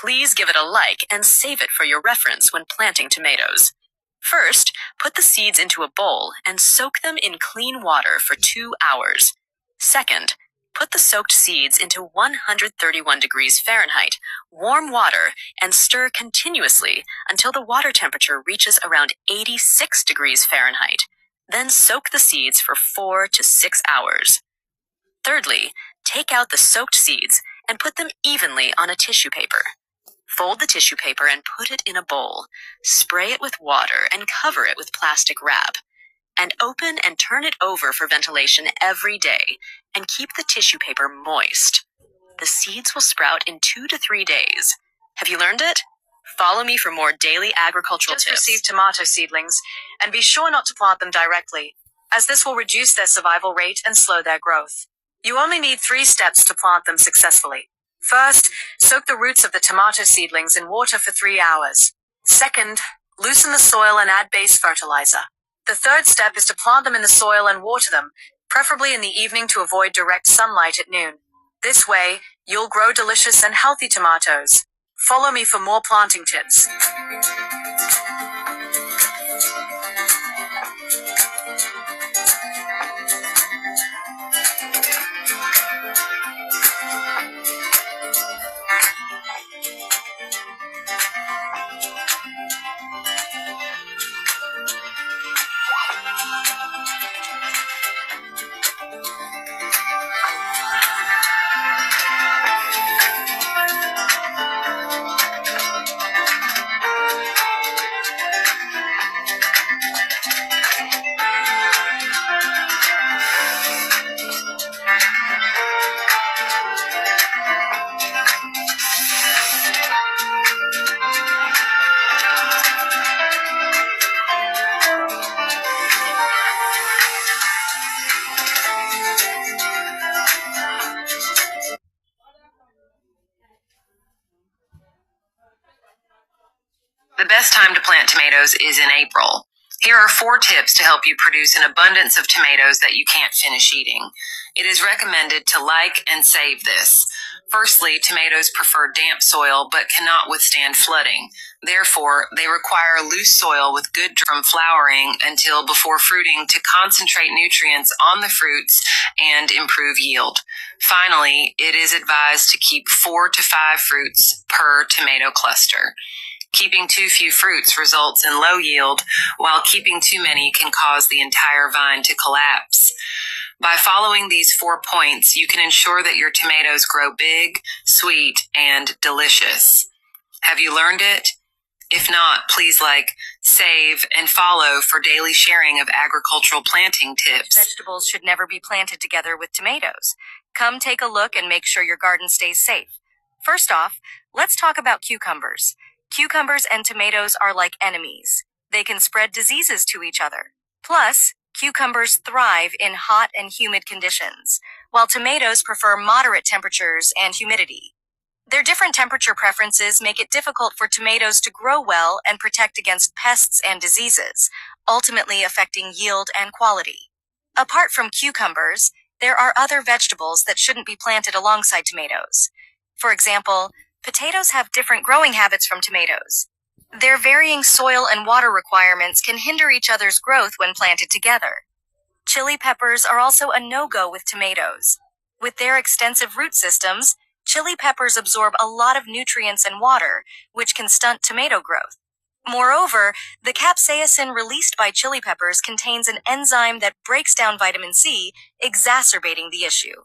Please give it a like and save it for your reference when planting tomatoes. First, put the seeds into a bowl and soak them in clean water for 2 hours. Second, put the soaked seeds into 131 degrees Fahrenheit, warm water, and stir continuously until the water temperature reaches around 86 degrees Fahrenheit. Then soak the seeds for 4 to 6 hours. Thirdly, take out the soaked seeds and put them evenly on a tissue paper. Fold the tissue paper and put it in a bowl. Spray it with water and cover it with plastic wrap. And open and turn it over for ventilation every day, and keep the tissue paper moist. The seeds will sprout in 2 to 3 days. Have you learned it? Follow me for more daily agricultural tips. Just receive tomato seedlings, and be sure not to plant them directly, as this will reduce their survival rate and slow their growth. You only need 3 steps to plant them successfully. First, soak the roots of the tomato seedlings in water for 3 hours. Second, loosen the soil and add base fertilizer. The third step is to plant them in the soil and water them, preferably in the evening to avoid direct sunlight at noon. This way, you'll grow delicious and healthy tomatoes. Follow me for more planting tips. The best time to plant tomatoes is in April. Here are 4 tips to help you produce an abundance of tomatoes that you can't finish eating. It is recommended to like and save this. Firstly, tomatoes prefer damp soil but cannot withstand flooding. Therefore, they require loose soil with good from flowering until before fruiting to concentrate nutrients on the fruits and improve yield. Finally, it is advised to keep 4 to 5 fruits per tomato cluster. Keeping too few fruits results in low yield, while keeping too many can cause the entire vine to collapse. By following these 4 points, you can ensure that your tomatoes grow big, sweet, and delicious. Have you learned it? If not, please like, save, and follow for daily sharing of agricultural planting tips. Vegetables should never be planted together with tomatoes. Come take a look and make sure your garden stays safe. First off, let's talk about cucumbers. Cucumbers and tomatoes are like enemies. They can spread diseases to each other. Plus, cucumbers thrive in hot and humid conditions, while tomatoes prefer moderate temperatures and humidity. Their different temperature preferences make it difficult for tomatoes to grow well and protect against pests and diseases, ultimately affecting yield and quality. Apart from cucumbers, there are other vegetables that shouldn't be planted alongside tomatoes. For example, potatoes have different growing habits from tomatoes. Their varying soil and water requirements can hinder each other's growth when planted together. Chili peppers are also a no-go with tomatoes. With their extensive root systems, chili peppers absorb a lot of nutrients and water, which can stunt tomato growth. Moreover, the capsaicin released by chili peppers contains an enzyme that breaks down vitamin C, exacerbating the issue.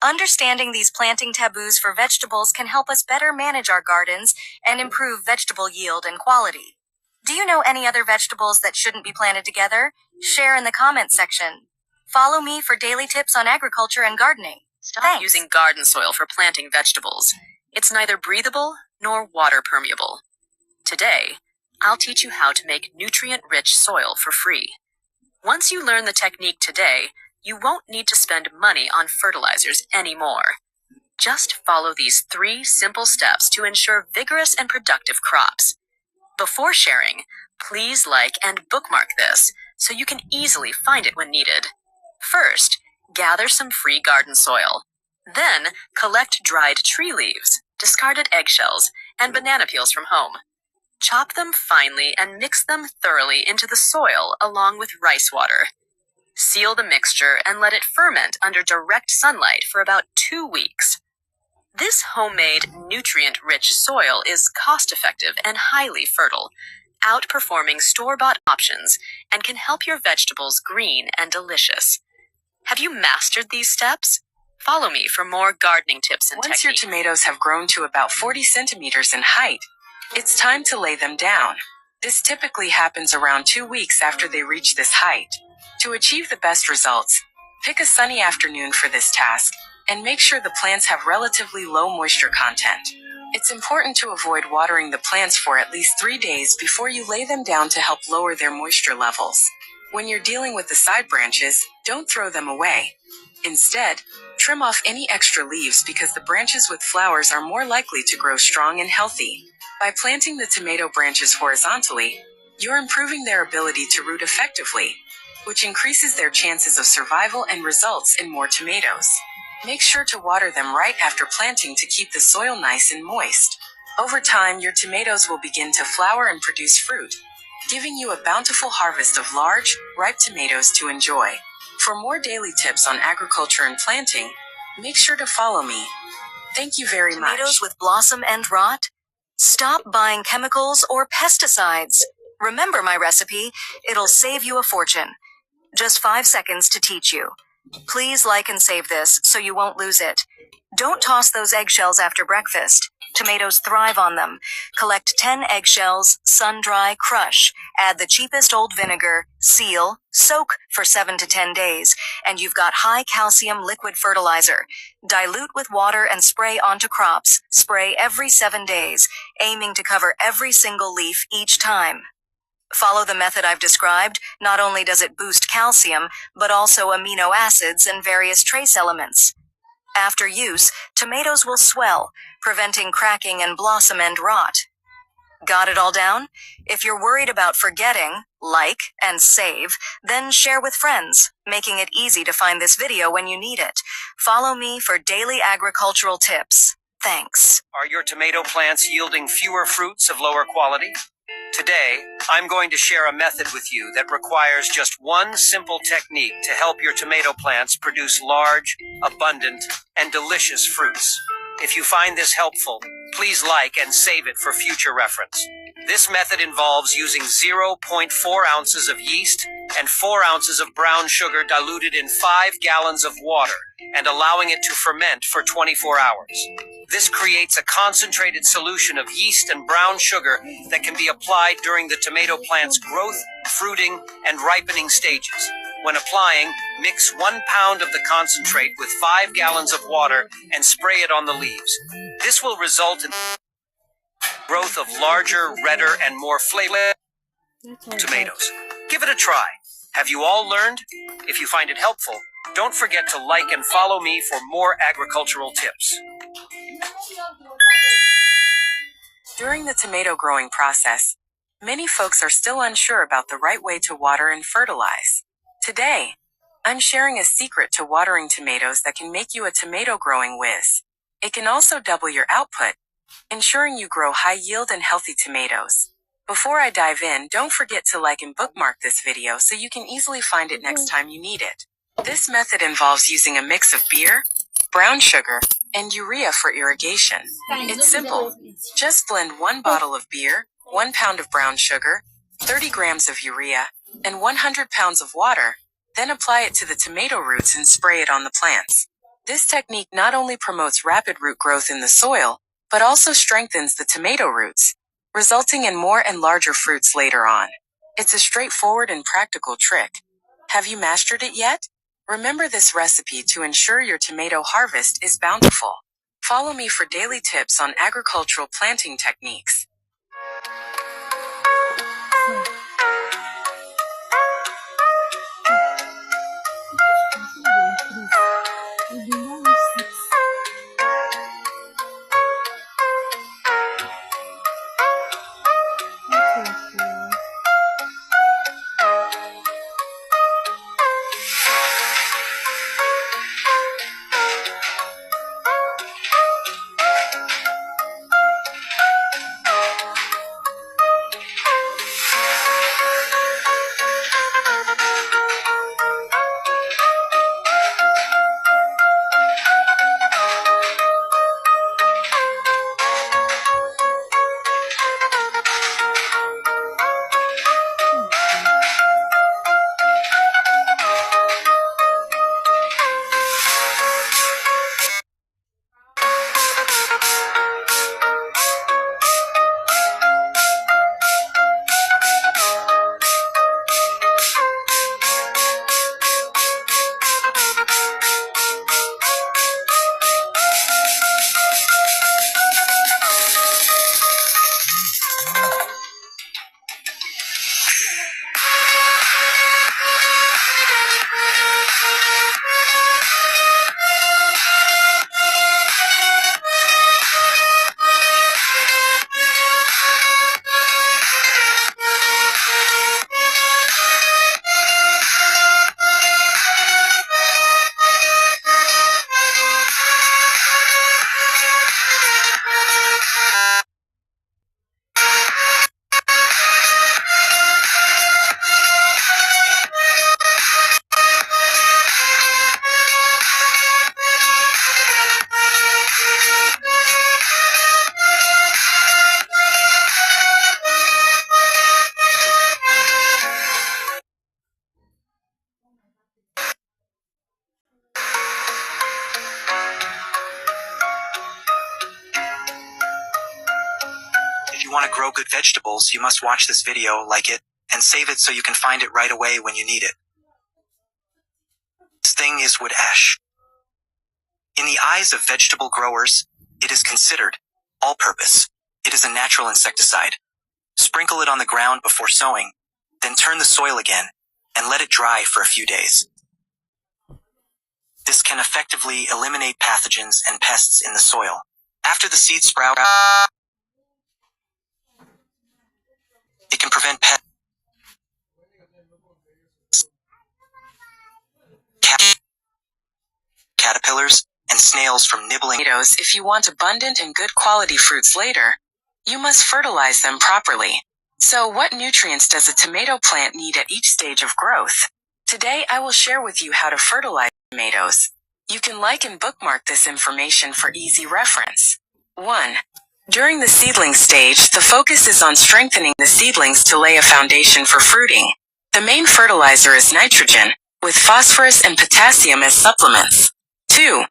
Understanding these planting taboos for vegetables can help us better manage our gardens and improve vegetable yield and quality. Do you know any other vegetables that shouldn't be planted together? Share in the comments section. Follow me for daily tips on agriculture and gardening. Stop using garden soil for planting vegetables. It's neither breathable nor water permeable. Today, I'll teach you how to make nutrient-rich soil for free. Once you learn the technique today, you won't need to spend money on fertilizers anymore. Just follow these 3 simple steps to ensure vigorous and productive crops. Before sharing, please like and bookmark this so you can easily find it when needed. First, gather some free garden soil. Then, collect dried tree leaves, discarded eggshells, and banana peels from home. Chop them finely and mix them thoroughly into the soil along with rice water. Seal the mixture and let it ferment under direct sunlight for about 2 weeks. This homemade, nutrient-rich soil is cost-effective and highly fertile, outperforming store-bought options, and can help your vegetables green and delicious. Have you mastered these steps? Follow me for more gardening tips and techniques. Once your tomatoes have grown to about 40 centimeters in height, it's time to lay them down. This typically happens around 2 weeks after they reach this height. To achieve the best results, pick a sunny afternoon for this task, and make sure the plants have relatively low moisture content. It's important to avoid watering the plants for at least 3 days before you lay them down to help lower their moisture levels. When you're dealing with the side branches, don't throw them away. Instead, trim off any extra leaves because the branches with flowers are more likely to grow strong and healthy. By planting the tomato branches horizontally, you're improving their ability to root effectively, which increases their chances of survival and results in more tomatoes. Make sure to water them right after planting to keep the soil nice and moist. Over time, your tomatoes will begin to flower and produce fruit, giving you a bountiful harvest of large, ripe tomatoes to enjoy. For more daily tips on agriculture and planting, make sure to follow me. Thank you very much. Tomatoes with blossom and rot? Stop buying chemicals or pesticides. Remember my recipe, it'll save you a fortune. Just 5 seconds to teach you. Please like and save this so you won't lose it. Don't toss those eggshells after breakfast. Tomatoes thrive on them. Collect 10 eggshells, sun-dry, crush. Add the cheapest old vinegar, seal, soak for 7 to 10 days, and you've got high-calcium liquid fertilizer. Dilute with water and spray onto crops. Spray every 7 days, aiming to cover every single leaf each time. Follow the method I've described. Not only does it boost calcium, but also amino acids and various trace elements. After use, tomatoes will swell, preventing cracking and blossom end rot. Got it all down? If you're worried about forgetting, like, and save, then share with friends, making it easy to find this video when you need it. Follow me for daily agricultural tips. Thanks. Are your tomato plants yielding fewer fruits of lower quality? Today, I'm going to share a method with you that requires just one simple technique to help your tomato plants produce large, abundant, and delicious fruits. If you find this helpful, please like and save it for future reference. This method involves using 0.4 ounces of yeast and 4 ounces of brown sugar diluted in 5 gallons of water and allowing it to ferment for 24 hours. This creates a concentrated solution of yeast and brown sugar that can be applied during the tomato plant's growth, fruiting, and ripening stages. When applying, mix 1 pound of the concentrate with 5 gallons of water and spray it on the leaves. This will result in growth of larger, redder, and more flavorful tomatoes. Give it a try. Have you all learned? If you find it helpful, don't forget to like and follow me for more agricultural tips. During the tomato growing process, many folks are still unsure about the right way to water and fertilize. Today, I'm sharing a secret to watering tomatoes that can make you a tomato growing whiz. It can also double your output, ensuring you grow high-yield and healthy tomatoes. Before I dive in, don't forget to like and bookmark this video so you can easily find it next time you need it. This method involves using a mix of beer, brown sugar, and urea for irrigation. It's simple. Just blend 1 bottle of beer, 1 pound of brown sugar, 30 grams of urea, and 100 pounds of water, then apply it to the tomato roots and spray it on the plants. This technique not only promotes rapid root growth in the soil, but also strengthens the tomato roots, resulting in more and larger fruits later on. It's a straightforward and practical trick. Have you mastered it yet? Remember this recipe to ensure your tomato harvest is bountiful. Follow me for daily tips on agricultural planting techniques. If you want to grow good vegetables, you must watch this video, like it, and save it so you can find it right away when you need it. This thing is wood ash. In the eyes of vegetable growers, it is considered all-purpose. It is a natural insecticide. Sprinkle it on the ground before sowing, then turn the soil again, and let it dry for a few days. This can effectively eliminate pathogens and pests in the soil. After the seeds sprout, it can prevent pests, caterpillars, and snails from nibbling tomatoes. If you want abundant and good quality fruits later, you must fertilize them properly. So what nutrients does a tomato plant need at each stage of growth? Today I will share with you how to fertilize tomatoes. You can like and bookmark this information for easy reference. 1. During the seedling stage, the focus is on strengthening the seedlings to lay a foundation for fruiting. The main fertilizer is nitrogen, with phosphorus and potassium as supplements. 2.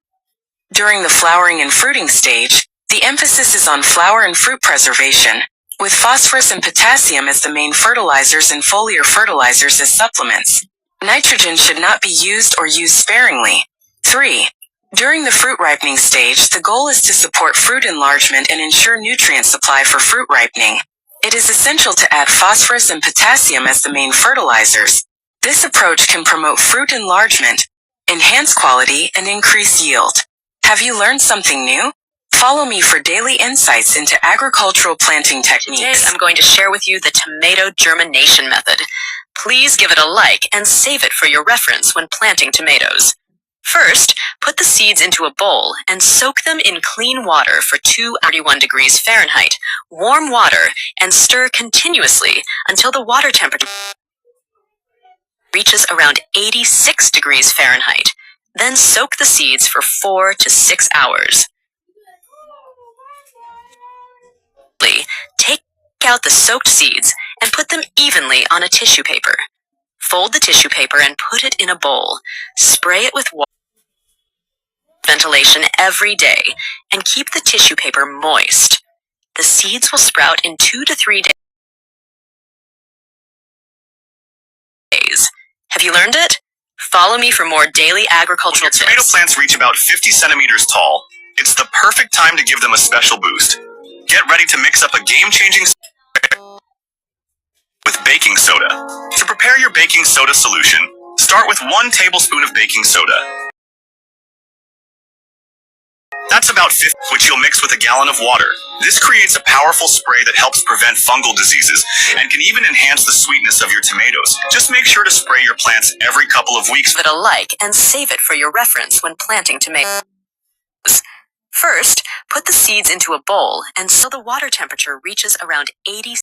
During the flowering and fruiting stage, the emphasis is on flower and fruit preservation, with phosphorus and potassium as the main fertilizers and foliar fertilizers as supplements. Nitrogen should not be used or used sparingly. 3. During the fruit ripening stage, the goal is to support fruit enlargement and ensure nutrient supply for fruit ripening. It is essential to add phosphorus and potassium as the main fertilizers. This approach can promote fruit enlargement, enhance quality, and increase yield. Have you learned something new? Follow me for daily insights into agricultural planting techniques. Today I'm going to share with you the tomato germination method. Please give it a like and save it for your reference when planting tomatoes. First, put the seeds into a bowl and soak them in clean water for 31 degrees Fahrenheit, warm water, and stir continuously until the water temperature reaches around 86 degrees Fahrenheit. Then soak the seeds for 4 to 6 hours. Take out the soaked seeds and put them evenly on a tissue paper. Fold the tissue paper and put it in a bowl. Spray it with water. Ventilation every day and keep the tissue paper moist. The seeds will sprout in 2 to 3 days. Have you learned it? Follow me for more daily agricultural tips. When your tomato plants reach about 50 centimeters tall, it's the perfect time to give them a special boost. Get ready to mix up a game-changing with baking soda. To prepare your baking soda solution, start with 1 tablespoon of baking soda. That's about 50, which you'll mix with a gallon of water. This creates a powerful spray that helps prevent fungal diseases and can even enhance the sweetness of your tomatoes. Just make sure to spray your plants every couple of weeks. Give it a like and save it for your reference when planting tomatoes. First, put the seeds into a bowl and so the water temperature reaches around 80